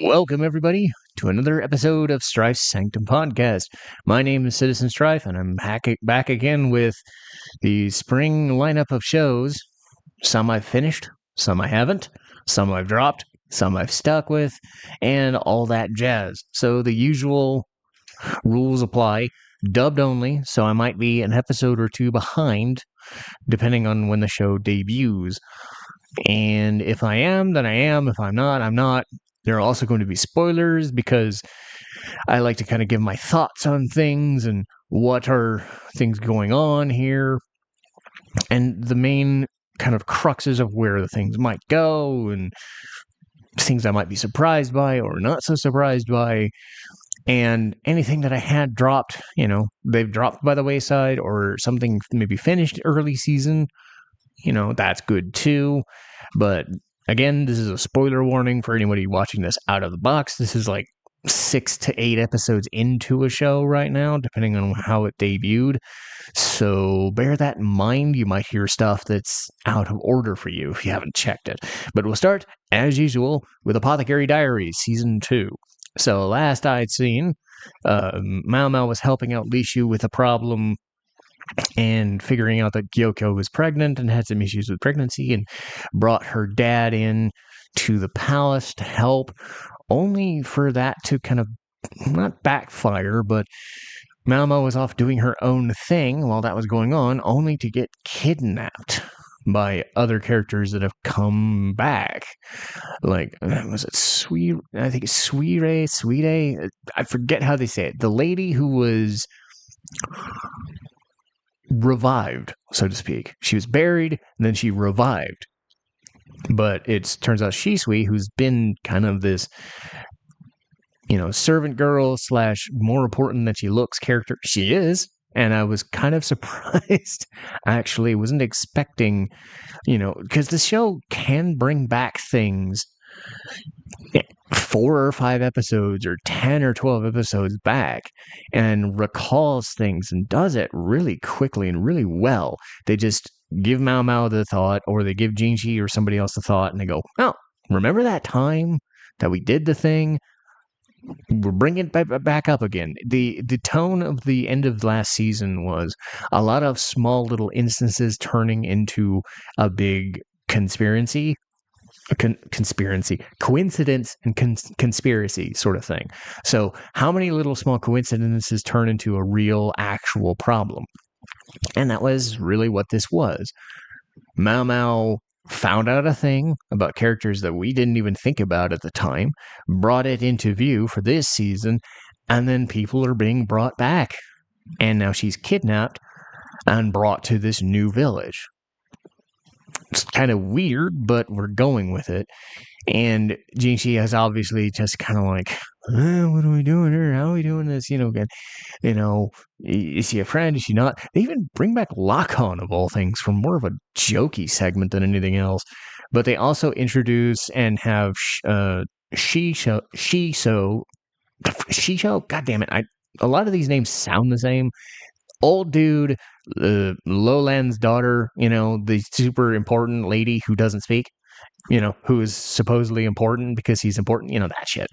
Welcome, everybody, to another episode of Strife's Sanctum podcast. My name is Citizen Strife, and I'm back again with the spring lineup of shows. Some I've finished, some I haven't, some I've dropped, some I've stuck with, and all that jazz. So the usual rules apply. Dubbed only, so I might be an episode or two behind, depending on when the show debuts. And if I am, then I am. If I'm not, I'm not. There are also going to be spoilers because I like to kind of give my thoughts on things and what are things going on here and the main kind of cruxes of where the things might go and things I might be surprised by or not so surprised by. And anything that I had dropped, they've dropped by the wayside or something maybe finished early season, that's good too. But again, this is a spoiler warning for anybody watching this out of the box. This is like 6 to 8 episodes into a show right now, depending on how it debuted. So bear that in mind. You might hear stuff that's out of order for you if you haven't checked it. But we'll start, as usual, with Apothecary Diaries, Season 2. So last I'd seen, Mao was helping out Lishu with a problem and figuring out that Gyoko was pregnant and had some issues with pregnancy and brought her dad in to the palace to help, only for that to kind of not backfire, but Mao was off doing her own thing while that was going on, only to get kidnapped by other characters that have come back. Like, was it Sweet? I think it's Sweet. I forget how they say it. The lady who was revived, so to speak. She was buried, and then she revived. But it turns out Shisui, who's been kind of this, servant girl / more important than she looks character. She is. And I was kind of surprised. I actually wasn't expecting, because the show can bring back things 4 or 5 episodes or 10 or 12 episodes back and recalls things and does it really quickly and really well. They just give Mao the thought, or they give Jinchi or somebody else the thought, and they go, oh, remember that time that we did the thing? We're bringing it back up again. The tone of the end of last season was a lot of small little instances turning into a big conspiracy, coincidence and conspiracy sort of thing. So how many little small coincidences turn into a real actual problem? And that was really what this was. Mao found out a thing about characters that we didn't even think about at the time, brought it into view for this season, and then people are being brought back. And now she's kidnapped and brought to this new village. It's kind of weird, but we're going with it. And Jinchi has obviously just kind of like, what are we doing here? How are we doing this? Is she a friend? Is she not? They even bring back Lakan, of all things, from more of a jokey segment than anything else. But they also introduce and have Shisho. God damn it! A lot of these names sound the same. Old dude, Lowland's daughter. The super important lady who doesn't speak. Who is supposedly important because he's important, that shit.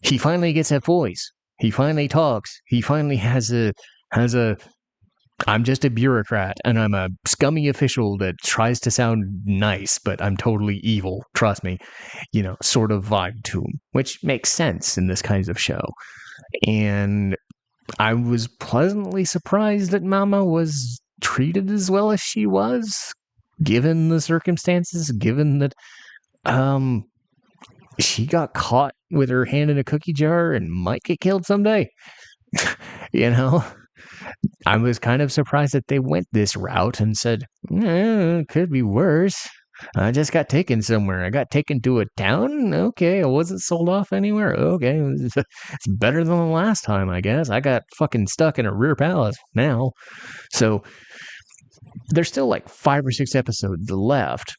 He finally gets that voice. He finally talks. He finally has a, I'm just a bureaucrat and I'm a scummy official that tries to sound nice, but I'm totally evil. Trust me, sort of vibe to him, which makes sense in this kind of show. And I was pleasantly surprised that Mama was treated as well as she was, given the circumstances, given that she got caught with her hand in a cookie jar and might get killed someday. I was kind of surprised that they went this route and said, it could be worse. I just got taken somewhere. I got taken to a town. Okay, I wasn't sold off anywhere. Okay, it's better than the last time, I guess. I got fucking stuck in a rear palace now. So there's still like 5 or 6 episodes left.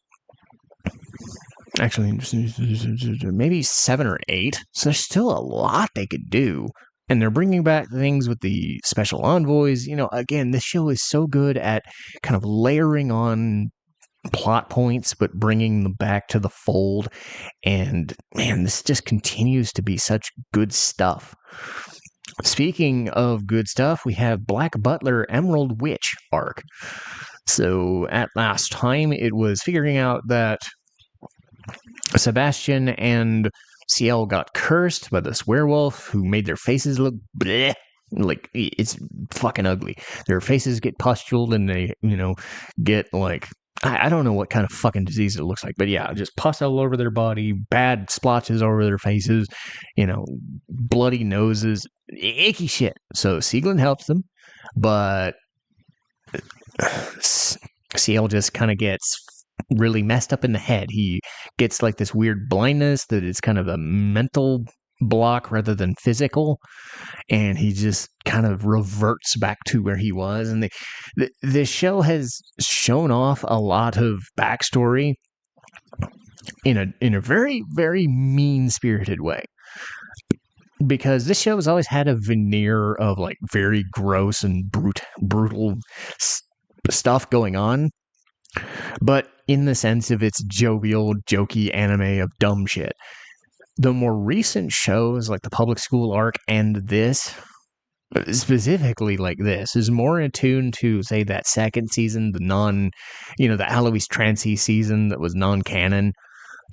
Actually, maybe 7 or 8. So there's still a lot they could do. And they're bringing back things with the special envoys. Again, this show is so good at kind of layering on plot points, but bringing them back to the fold. And man, this just continues to be such good stuff. Speaking of good stuff, we have Black Butler Emerald Witch arc. So at last time, it was figuring out that Sebastian and Ciel got cursed by this werewolf who made their faces look bleh. Like, it's fucking ugly. Their faces get pustuled and they, get like, I don't know what kind of fucking disease it looks like, but yeah, just pus all over their body, bad splotches over their faces, bloody noses, icky shit. So Sieglin helps them, but Ciel just kind of gets really messed up in the head. He gets like this weird blindness that is kind of a mental block rather than physical, and he just kind of reverts back to where he was. And the show has shown off a lot of backstory in a very, very mean-spirited way, because this show has always had a veneer of like very gross and brutal stuff going on, but in the sense of its jovial, jokey anime of dumb shit. The more recent shows, like the public school arc and this, specifically like this, is more attuned to, say, that second season, the Alois Trancy season that was non-canon.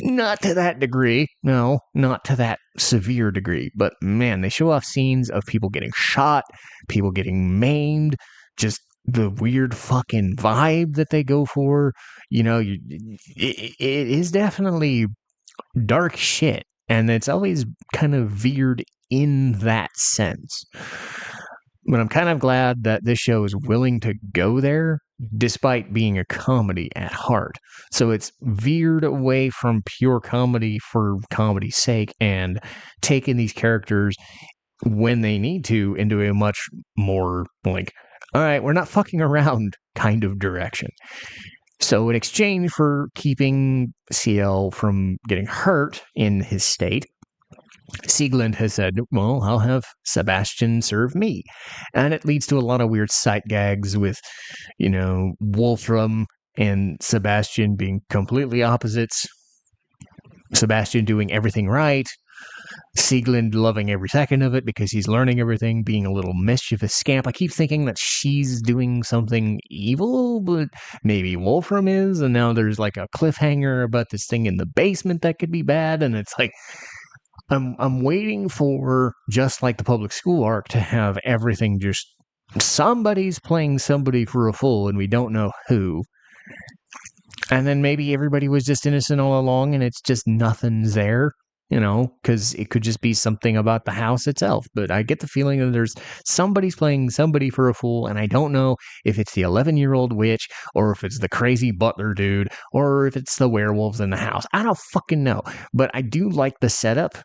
Not to that degree. No, not to that severe degree. But man, they show off scenes of people getting shot, people getting maimed, just the weird fucking vibe that they go for. It is definitely dark shit. And it's always kind of veered in that sense. But I'm kind of glad that this show is willing to go there, despite being a comedy at heart. So it's veered away from pure comedy for comedy's sake and taken these characters, when they need to, into a much more like, all right, we're not fucking around kind of direction. So in exchange for keeping Ciel from getting hurt in his state, Sieglin has said, well, I'll have Sebastian serve me. And it leads to a lot of weird sight gags with, Wolfram and Sebastian being completely opposites. Sebastian doing everything right. Sieglin loving every second of it because he's learning everything, being a little mischievous scamp. I keep thinking that she's doing something evil, but maybe Wolfram is, and now there's like a cliffhanger about this thing in the basement that could be bad, and it's like, I'm waiting for, just like the public school arc, to have everything just, somebody's playing somebody for a fool and we don't know who. And then maybe everybody was just innocent all along and it's just nothing's there. Because it could just be something about the house itself. But I get the feeling that there's somebody's playing somebody for a fool, and I don't know if it's the 11-year-old witch, or if it's the crazy butler dude, or if it's the werewolves in the house. I don't fucking know. But I do like the setup,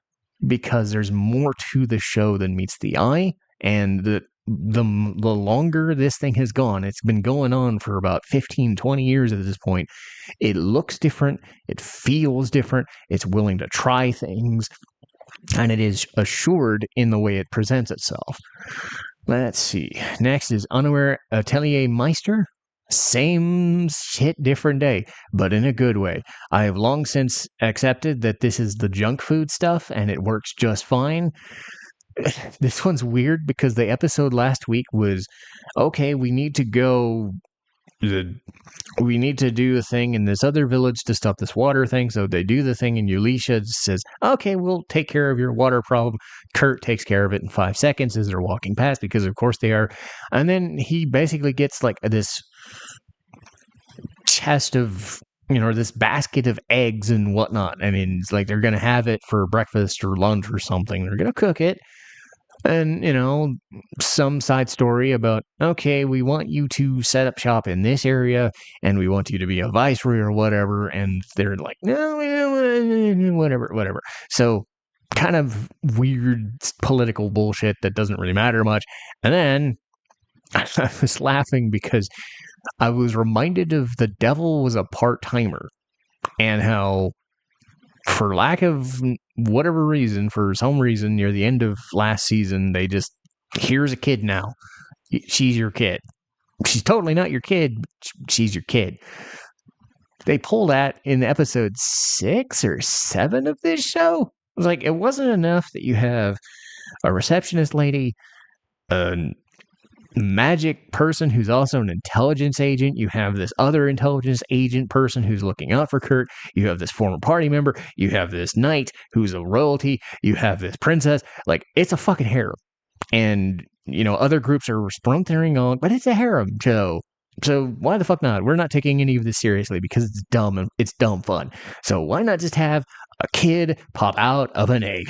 because there's more to the show than meets the eye, and the longer this thing has gone, it's been going on for about 15, 20 years at this point, it looks different, it feels different, it's willing to try things, and it is assured in the way it presents itself. Let's see. Next is Unaware Atelier Meister. Same shit, different day, but in a good way. I have long since accepted that this is the junk food stuff, and it works just fine. This one's weird because the episode last week was, okay, we need to do a thing in this other village to stop this water thing. So they do the thing, and Yulisha says, okay, we'll take care of your water problem. Kurt takes care of it in 5 seconds as they're walking past, because of course they are. And then he basically gets like this chest of, this basket of eggs and whatnot. I mean, it's like they're going to have it for breakfast or lunch or something. They're going to cook it. And, some side story about, okay, we want you to set up shop in this area, and we want you to be a viceroy or whatever. And they're like, no, whatever. So kind of weird political bullshit that doesn't really matter much. And then I was laughing because I was reminded of The Devil Was a Part-Timer, and how, for lack of whatever reason, for some reason, near the end of last season, they just, here's a kid now. She's your kid. She's totally not your kid, but she's your kid. they pull that in episode 6 or 7 of this show. It was like, it wasn't enough that you have a receptionist lady, a magic person who's also an intelligence agent. You have this other intelligence agent person who's looking out for Kurt. You have this former party member. You have this knight who's a royalty. You have this princess. Like, it's a fucking harem. And, other groups are spluntering on, but it's a harem show. So why the fuck not? We're not taking any of this seriously because it's dumb and it's dumb fun. So why not just have a kid pop out of an egg?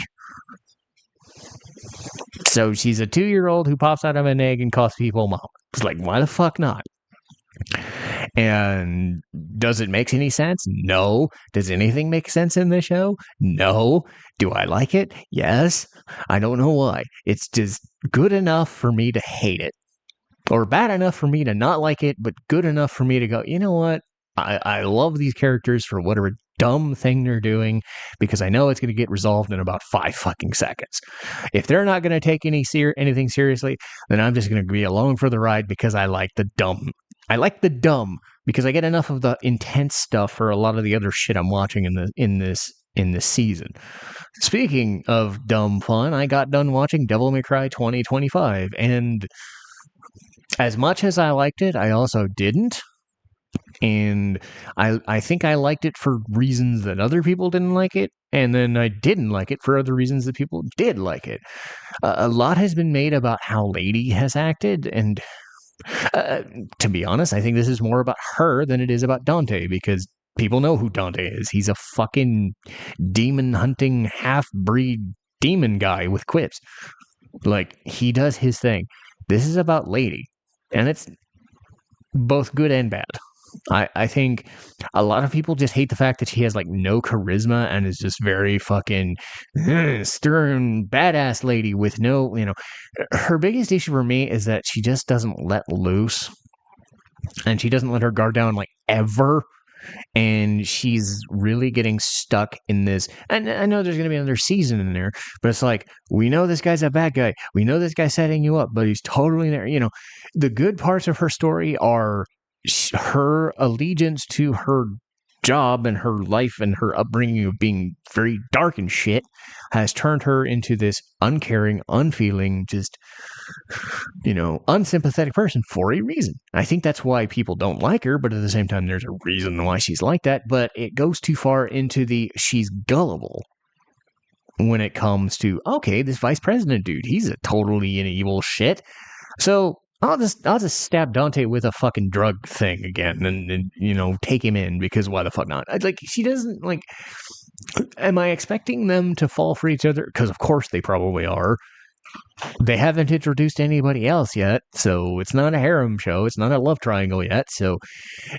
So she's a 2-year-old who pops out of an egg and calls people mom. It's like, why the fuck not? And does it make any sense? No. Does anything make sense in this show? No. Do I like it? Yes. I don't know why. It's just good enough for me to hate it. Or bad enough for me to not like it, but good enough for me to go, you know what? I love these characters for whatever dumb thing they're doing, because I know it's going to get resolved in about 5 fucking seconds. If they're not going to take anything seriously, then I'm just going to be along for the ride because I like the dumb. I like the dumb because I get enough of the intense stuff for a lot of the other shit I'm watching in this season. Speaking of dumb fun, I got done watching Devil May Cry 2025, and as much as I liked it, I also didn't. And I think I liked it for reasons that other people didn't like it, and then I didn't like it for other reasons that people did like it. A lot has been made about how Lady has acted, and to be honest, I think this is more about her than it is about Dante, because people know who Dante is. He's a fucking demon-hunting, half-breed demon guy with quips. Like, he does his thing. This is about Lady, and it's both good and bad. I think a lot of people just hate the fact that she has like no charisma and is just very fucking stern, badass lady with no, her biggest issue for me is that she just doesn't let loose, and she doesn't let her guard down like ever. And she's really getting stuck in this. And I know there's going to be another season in there, but it's like, we know this guy's a bad guy. We know this guy's setting you up, but he's totally there. The good parts of her story are her allegiance to her job and her life and her upbringing of being very dark and shit has turned her into this uncaring, unfeeling, just, unsympathetic person for a reason. I think that's why people don't like her, but at the same time, there's a reason why she's like that, but it goes too far into she's gullible when it comes to, okay, this vice president dude, he's a totally an evil shit. So I'll just stab Dante with a fucking drug thing again and take him in, because why the fuck not? She doesn't, am I expecting them to fall for each other? Because of course they probably are. They haven't introduced anybody else yet, so it's not a harem show. It's not a love triangle yet. So,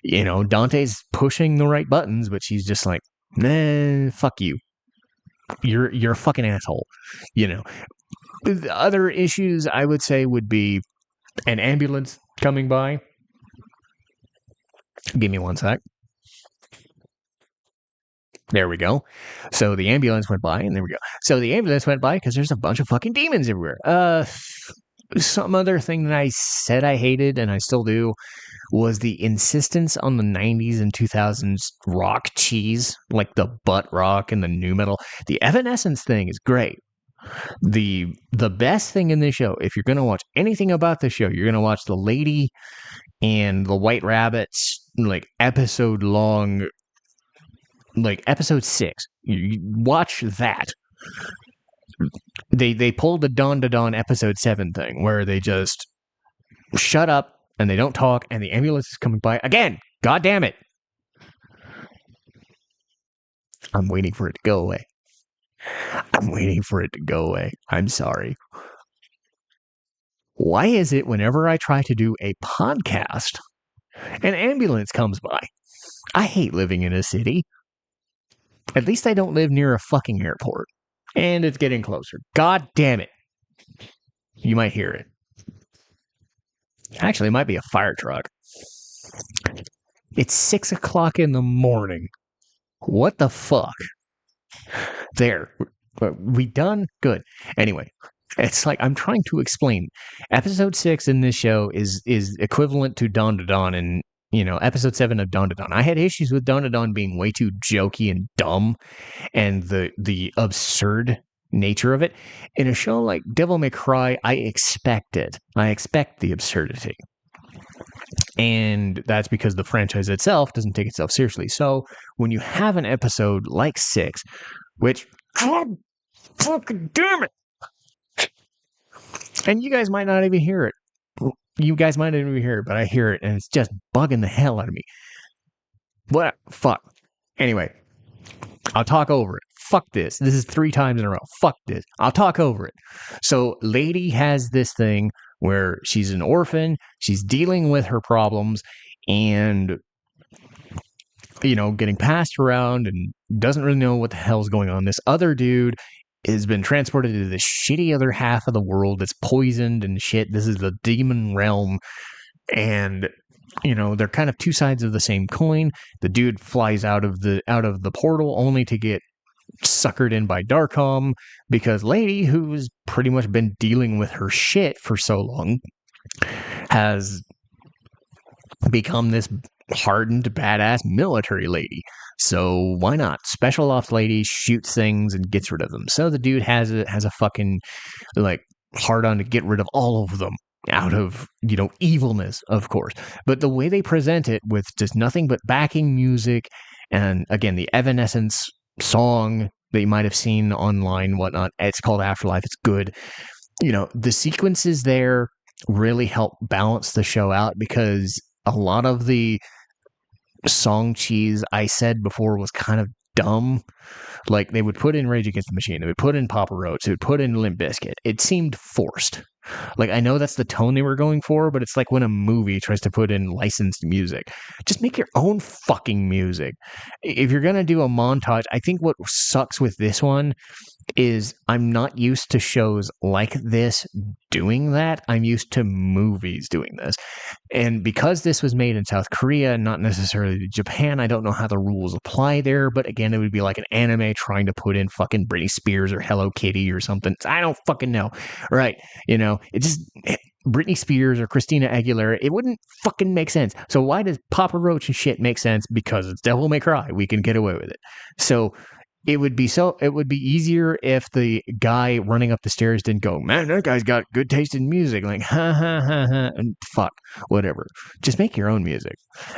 Dante's pushing the right buttons, but she's just like, nah, fuck you. You're a fucking asshole. The other issues I would say would be an ambulance coming by. Give me one sec. There we go. So the ambulance went by, and there we go. So the ambulance went by because there's a bunch of fucking demons everywhere. Some other thing that I said I hated, and I still do, was the insistence on the 90s and 2000s rock cheese, like the butt rock and the nu metal. The Evanescence thing is great. The best thing in this show, if you're going to watch anything about the show, you're going to watch the Lady and the White Rabbits, episode long, episode 6. You watch that. They pulled the Dawn to Dawn episode 7 thing, where they just shut up and they don't talk, and the ambulance is coming by again. God damn it. I'm waiting for it to go away. I'm sorry. Why is it whenever I try to do a podcast, an ambulance comes by? I hate living in a city. At least I don't live near a fucking airport. And it's getting closer. God damn it. You might hear it. Actually, it might be a fire truck. It's 6 o'clock in the morning. What the fuck? There. We done? Good. Anyway, it's like I'm trying to explain. Episode 6 in this show is equivalent to Dawn to Dawn episode 7 of Dawn to Dawn. I had issues with Dawn to Dawn being way too jokey and dumb, and the absurd nature of it. In a show like Devil May Cry, I expect it. I expect the absurdity. And that's because the franchise itself doesn't take itself seriously. So when you have an episode like 6, which, God fucking damn it, and you guys might not even hear it. You guys might not even hear it, but I hear it, and it's just bugging the hell out of me. What? Fuck. Anyway, I'll talk over it. Fuck this. This is 3 times in a row. Fuck this. I'll talk over it. So, Lady has this thing where she's an orphan, she's dealing with her problems, and, getting passed around and doesn't really know what the hell's going on. This other dude has been transported to this shitty other half of the world that's poisoned and shit. This is the demon realm. And they're kind of 2 sides of the same coin. The dude flies out of the portal only to get suckered in by Darkholm, because Lady, who's pretty much been dealing with her shit for so long, has become this hardened, badass military lady. So why not? Special ops lady shoots things and gets rid of them. So the dude has a fucking hard on to get rid of all of them out of evilness, of course. But the way they present it, with just nothing but backing music, and again the Evanescence song that you might have seen online, whatnot. It's called Afterlife. It's good. The sequences there really help balance the show out, because a lot of the song cheese I said before was kind of dumb. Like, they would put in Rage Against the Machine, they would put in Papa Roach, they would put in Limp Bizkit. It seemed forced. Like, I know that's the tone they were going for, but it's like when a movie tries to put in licensed music. Just make your own fucking music. If you're gonna do a montage, I think what sucks with this one is I'm not used to shows like this doing that. I'm used to movies doing this. And because this was made in South Korea, not necessarily Japan, I don't know how the rules apply there. But again, it would be like an anime trying to put in fucking Britney Spears or Hello Kitty or something. I don't fucking know. Right. It just... Britney Spears or Christina Aguilera, it wouldn't fucking make sense. So why does Papa Roach and shit make sense? Because it's Devil May Cry. We can get away with it. So it would be easier if the guy running up the stairs didn't go, man, that guy's got good taste in music. Like, ha, ha, ha, ha, and fuck, whatever. Just make your own music.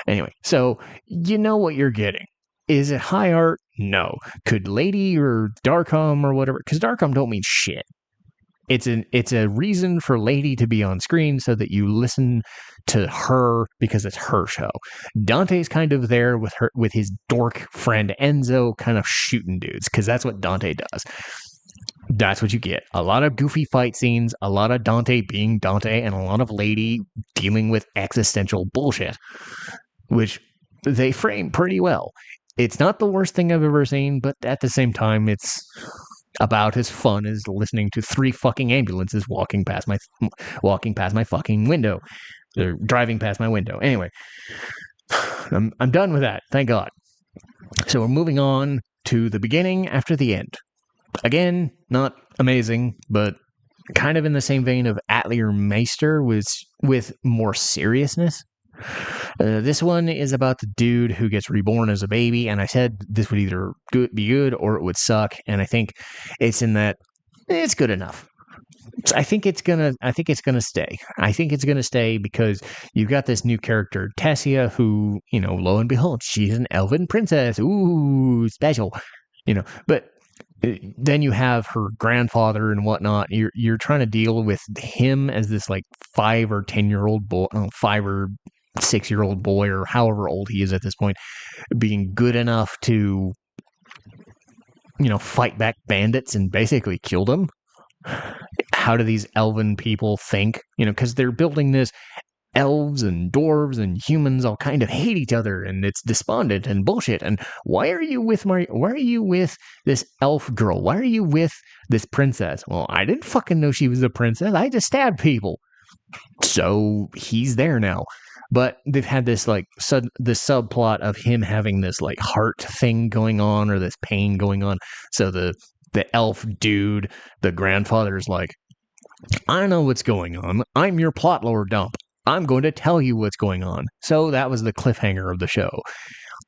Anyway, so you know what you're getting. Is it high art? No. Could Lady or Darkholm or whatever, because Darkholm don't mean shit. It's a reason for Lady to be on screen so that you listen to her because it's her show. Dante's kind of there with his dork friend Enzo, kind of shooting dudes, because that's what Dante does. That's what you get. A lot of goofy fight scenes, a lot of Dante being Dante, and a lot of Lady dealing with existential bullshit, which they frame pretty well. It's not the worst thing I've ever seen, but at the same time, it's about as fun as listening to 3 fucking ambulances walking past my fucking window. They're driving past my window. Anyway, I'm done with that. Thank God. So we're moving on to the beginning after the end. Again, not amazing, but kind of in the same vein of Atelier Meister, with more seriousness. This one is about the dude who gets reborn as a baby, and I said this would either be good or it would suck, and I think it's in that it's good enough. I think it's gonna stay. I think it's gonna stay because you've got this new character, Tessia, who, lo and behold, she's an elven princess. Ooh, special. But then you have her grandfather and whatnot. You're trying to deal with him as this 5 or 10-year-old boy, 5 or 6-year-old boy, or however old he is at this point, being good enough to, fight back bandits and basically kill them. How do these elven people think? Because they're building this, elves and dwarves and humans all kind of hate each other, and it's despondent and bullshit. And why are you with this elf girl? Why are you with this princess? Well, I didn't fucking know she was a princess. I just stabbed people. So he's there now. But they've had this this subplot of him having this heart thing going on, or this pain going on. So the elf dude, the grandfather's like, I know what's going on. I'm your plot lore dump. I'm going to tell you what's going on. So that was the cliffhanger of the show.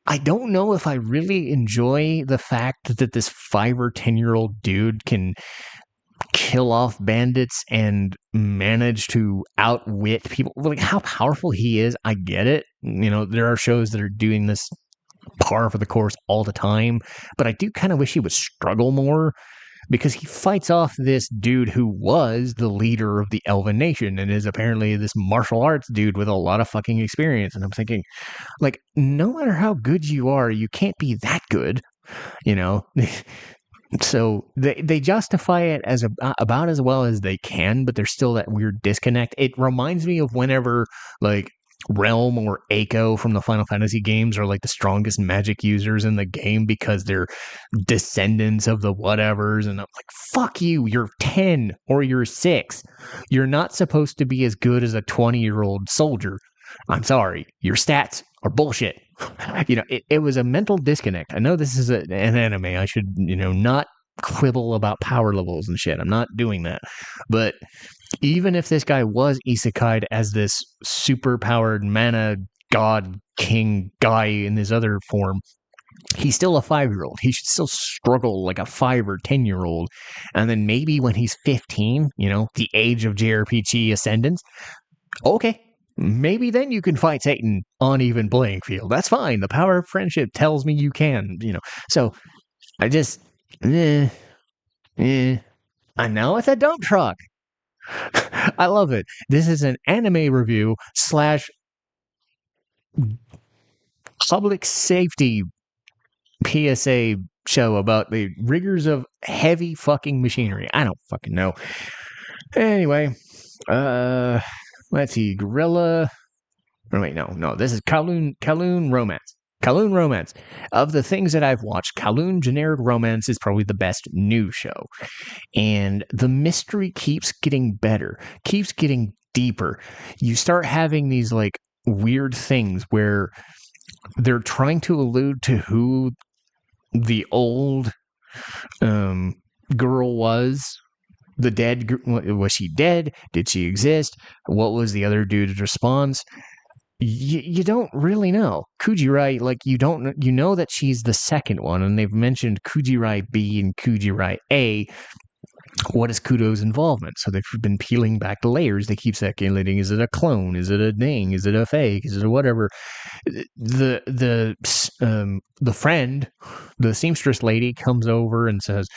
I don't know if I really enjoy the fact that this 5 or 10-year-old dude can kill off bandits and manage to outwit people. Like, how powerful he is, I get it. There are shows that are doing this par for the course all the time, but I do kind of wish he would struggle more, because he fights off this dude who was the leader of the Elven Nation and is apparently this martial arts dude with a lot of fucking experience. And I'm thinking, like, no matter how good you are, you can't be that good, you know? So they justify it as about as well as they can, but there's still that weird disconnect. It reminds me of whenever, like, Realm or Echo from the Final Fantasy games are like the strongest magic users in the game because they're descendants of the whatevers, and I'm like, fuck you, you're 10 or you're 6. You're not supposed to be as good as a 20-year-old soldier. I'm sorry, your stats are bullshit. It was a mental disconnect. I know this is an anime. I should, not quibble about power levels and shit. I'm not doing that. But even if this guy was isekai'd as this super powered mana god king guy in this other form, he's still a 5-year-old. He should still struggle like a 5 or 10-year-old. And then maybe when he's 15, the age of JRPG ascendance, okay, maybe then you can fight Satan on even playing field. That's fine. The power of friendship tells me you can, So I just, I know it's a dump truck. I love it. This is an anime review / public safety PSA show about the rigors of heavy fucking machinery. I don't fucking know. Anyway, let's see. Gorilla. Oh, wait, no. This is Kowloon Romance. Kowloon Romance. Of the things that I've watched, Kowloon Generic Romance is probably the best new show. And the mystery keeps getting better, keeps getting deeper. You start having these, like, weird things where they're trying to allude to who the old girl was. The dead, was she dead? Did she exist? What was the other dude's response? You don't really know. Kujirai, like, you know that she's the second one, and they've mentioned Kujirai B and Kujirai A. What is Kudo's involvement? So they've been peeling back the layers. They keep speculating: is it a clone? Is it a thing? Is it a fake? Is it a whatever? The friend, the seamstress lady, comes over and says,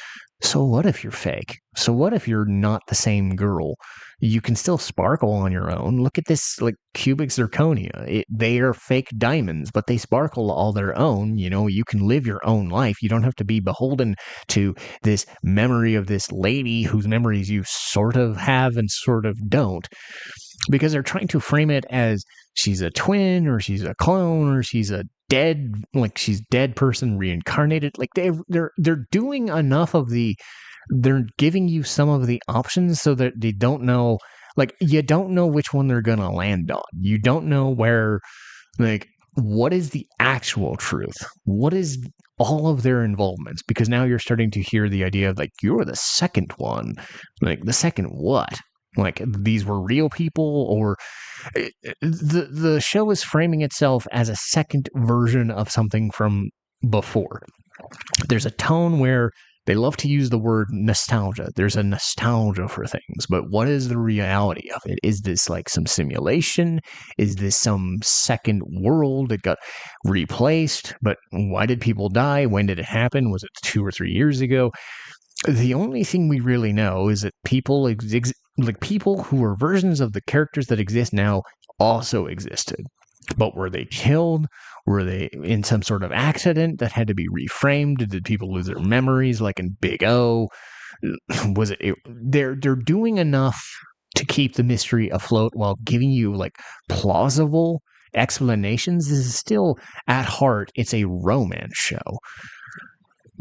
"So what if you're fake? So what if you're not the same girl? You can still sparkle on your own. Look at this, like, cubic zirconia. They are fake diamonds, but they sparkle all their own. You can live your own life. You don't have to be beholden to this memory of this lady whose memories you sort of have and sort of don't." Because they're trying to frame it as she's a twin, or she's a clone, or she's a dead, like, she's dead person reincarnated. Like, they're doing enough of they're giving you some of the options so that they don't know, like, you don't know which one they're gonna land on. You don't know where, like, what is the actual truth? What is all of their involvements? Because now you're starting to hear the idea of, like, you're the second one. Like, the second what? Like, these were real people, or the show is framing itself as a second version of something from before. There's a tone where they love to use the word nostalgia. There's a nostalgia for things, but what is the reality of it? Is this like some simulation? Is this some second world that got replaced? But why did people die? When did it happen? Was it 2 or 3 years ago? The only thing we really know is that people people who are versions of the characters that exist now also existed. But were they killed? Were they in some sort of accident that had to be reframed? Did people lose their memories, like in Big O? Was it? They're doing enough to keep the mystery afloat while giving you, like, plausible explanations. This is still, at heart, it's a romance show.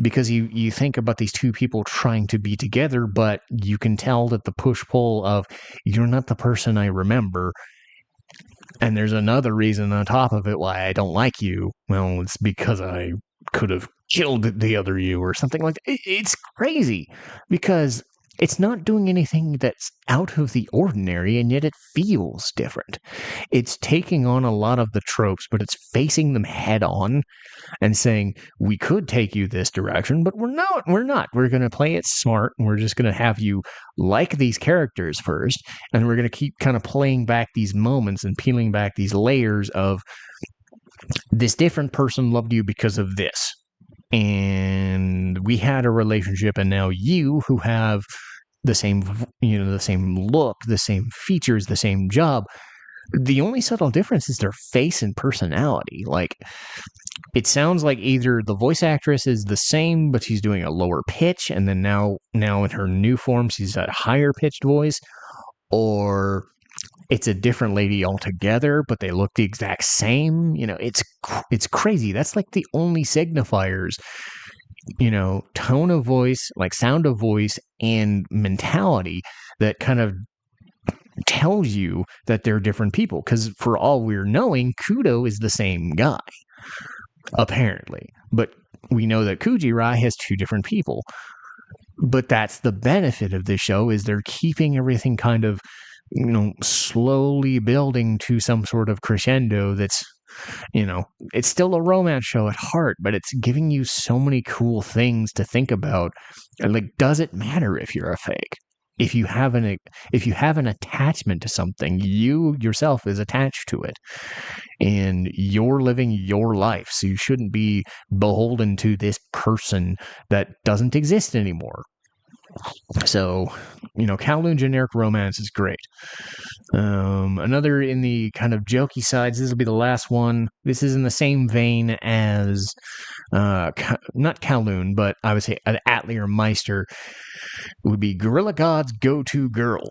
Because you think about these two people trying to be together, but you can tell that the push-pull of, you're not the person I remember, and there's another reason on top of it why I don't like you. Well, it's because I could have killed the other you or something like that. It's crazy, because it's not doing anything that's out of the ordinary, and yet it feels different. It's taking on a lot of the tropes, but it's facing them head on and saying, we could take you this direction, but we're not. We're not. We're going to play it smart, and we're just going to have you like these characters first, and we're going to keep kind of playing back these moments and peeling back these layers of this different person loved you because of this. And we had a relationship, and now you, who have the same, the same look, the same features, the same job, the only subtle difference is their face and personality. Like, it sounds like either the voice actress is the same, but she's doing a lower pitch, and then now in her new form, she's a higher pitched voice, or it's a different lady altogether, but they look the exact same. It's crazy. That's like the only signifiers, tone of voice, like sound of voice and mentality that kind of tells you that they're different people. Because for all we're knowing, Kudo is the same guy, apparently. But we know that Kujirai has two different people. But that's the benefit of this show, is they're keeping everything kind of, slowly building to some sort of crescendo that's, it's still a romance show at heart, but it's giving you so many cool things to think about. And like, does it matter if you're a fake? If you have an attachment to something, you yourself is attached to it, and you're living your life, so you shouldn't be beholden to this person that doesn't exist anymore. So, Kowloon generic romance is great. Another in the kind of jokey sides, this will be the last one. This is in the same vein as, not Kowloon, but I would say an Atelier Meister would be Gorilla God's go-to girl.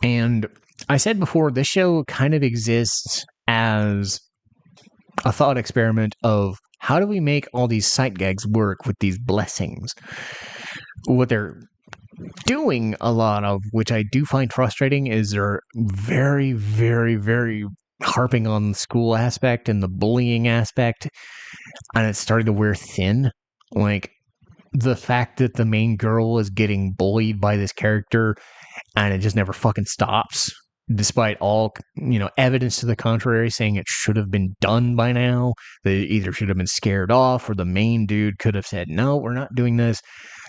And I said before, this show kind of exists as a thought experiment of how do we make all these sight gags work with these blessings? What they're doing a lot of, which I do find frustrating, is they're very, very, very harping on the school aspect and the bullying aspect, and it's starting to wear thin. Like, the fact that the main girl is getting bullied by this character and it just never fucking stops, despite all, evidence to the contrary saying it should have been done by now. They either should have been scared off, or the main dude could have said, no, we're not doing this.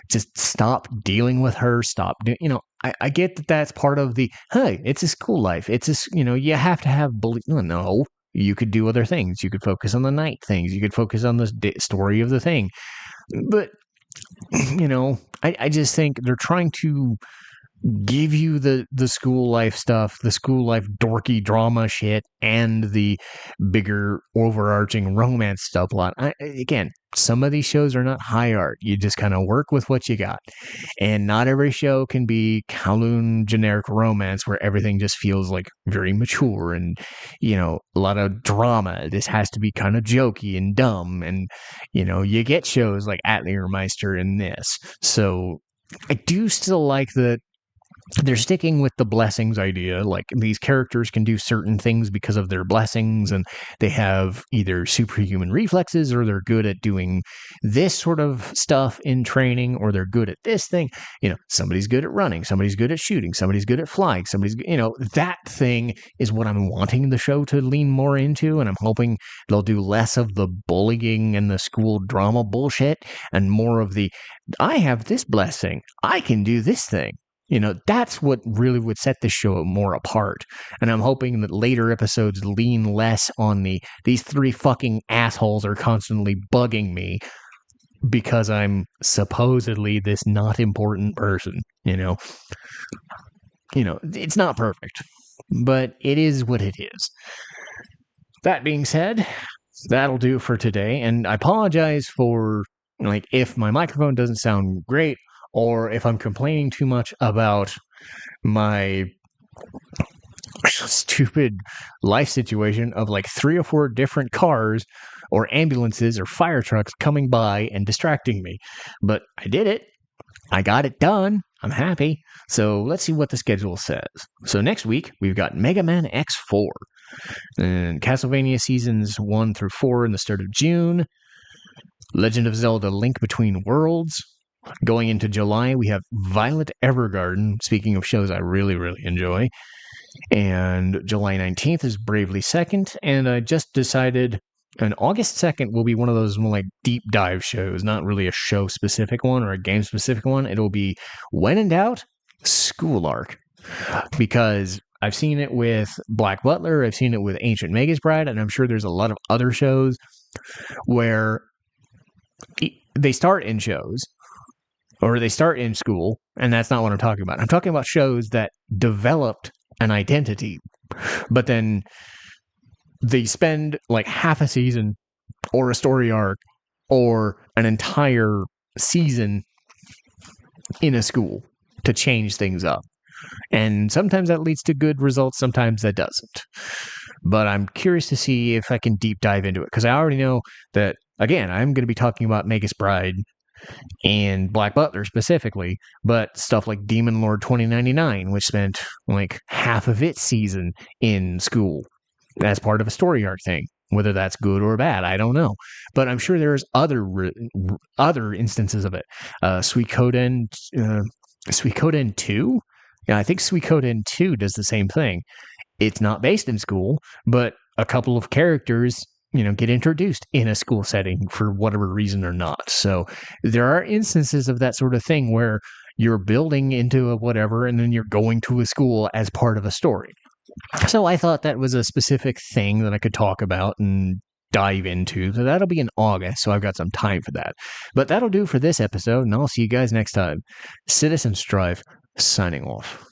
Just stop dealing with her. Stop doing, I get that that's part of the, hey, it's a school life. It's you have to have bully. No, you could do other things. You could focus on the night things. You could focus on the story of the thing. But, I just think they're trying to give you the school life stuff, the school life dorky drama shit, and the bigger overarching romance stuff a lot. Again, some of these shows are not high art. You just kind of work with what you got. And not every show can be Kowloon generic romance where everything just feels like very mature and, a lot of drama. This has to be kind of jokey and dumb. And, you get shows like Atelier Meister in this. So I do still like that they're sticking with the blessings idea. Like, these characters can do certain things because of their blessings, and they have either superhuman reflexes, or they're good at doing this sort of stuff in training, or they're good at this thing. Somebody's good at running, somebody's good at shooting, somebody's good at flying, somebody's, that thing is what I'm wanting the show to lean more into, and I'm hoping they'll do less of the bullying and the school drama bullshit, and more of the, I have this blessing, I can do this thing. That's what really would set the show more apart. And I'm hoping that later episodes lean less on these three fucking assholes are constantly bugging me because I'm supposedly this not important person. It's not perfect, but it is what it is. That being said, that'll do for today. And I apologize for, if my microphone doesn't sound great, or if I'm complaining too much about my stupid life situation of like 3 or 4 different cars or ambulances or fire trucks coming by and distracting me. But I did it. I got it done. I'm happy. So let's see what the schedule says. So next week, we've got Mega Man X4 and Castlevania Seasons 1 through 4 in the start of June. Legend of Zelda Link Between Worlds. Going into July, we have Violet Evergarden, speaking of shows I really, really enjoy. And July 19th is Bravely Second. And I just decided and August 2nd will be one of those more like deep dive shows, not really a show specific one or a game specific one. It'll be When in Doubt, School Arc. Because I've seen it with Black Butler, I've seen it with Ancient Magus Bride, and I'm sure there's a lot of other shows where they start in shows or they start in school, and that's not what I'm talking about. I'm talking about shows that developed an identity, but then they spend like half a season or a story arc or an entire season in a school to change things up. And sometimes that leads to good results, sometimes that doesn't. But I'm curious to see if I can deep dive into it, because I already know that, again, I'm going to be talking about Magus Bride and Black Butler specifically, but stuff like Demon Lord 2099, which spent like half of its season in school as part of a story arc thing. Whether that's good or bad, I don't know. But I'm sure there's other instances of it. Suikoden 2? Yeah, I think Suikoden 2 does the same thing. It's not based in school, but a couple of characters, get introduced in a school setting for whatever reason or not. So there are instances of that sort of thing where you're building into a whatever, and then you're going to a school as part of a story. So I thought that was a specific thing that I could talk about and dive into. So that'll be in August, so I've got some time for that. But that'll do for this episode, and I'll see you guys next time. Citizen Strife, signing off.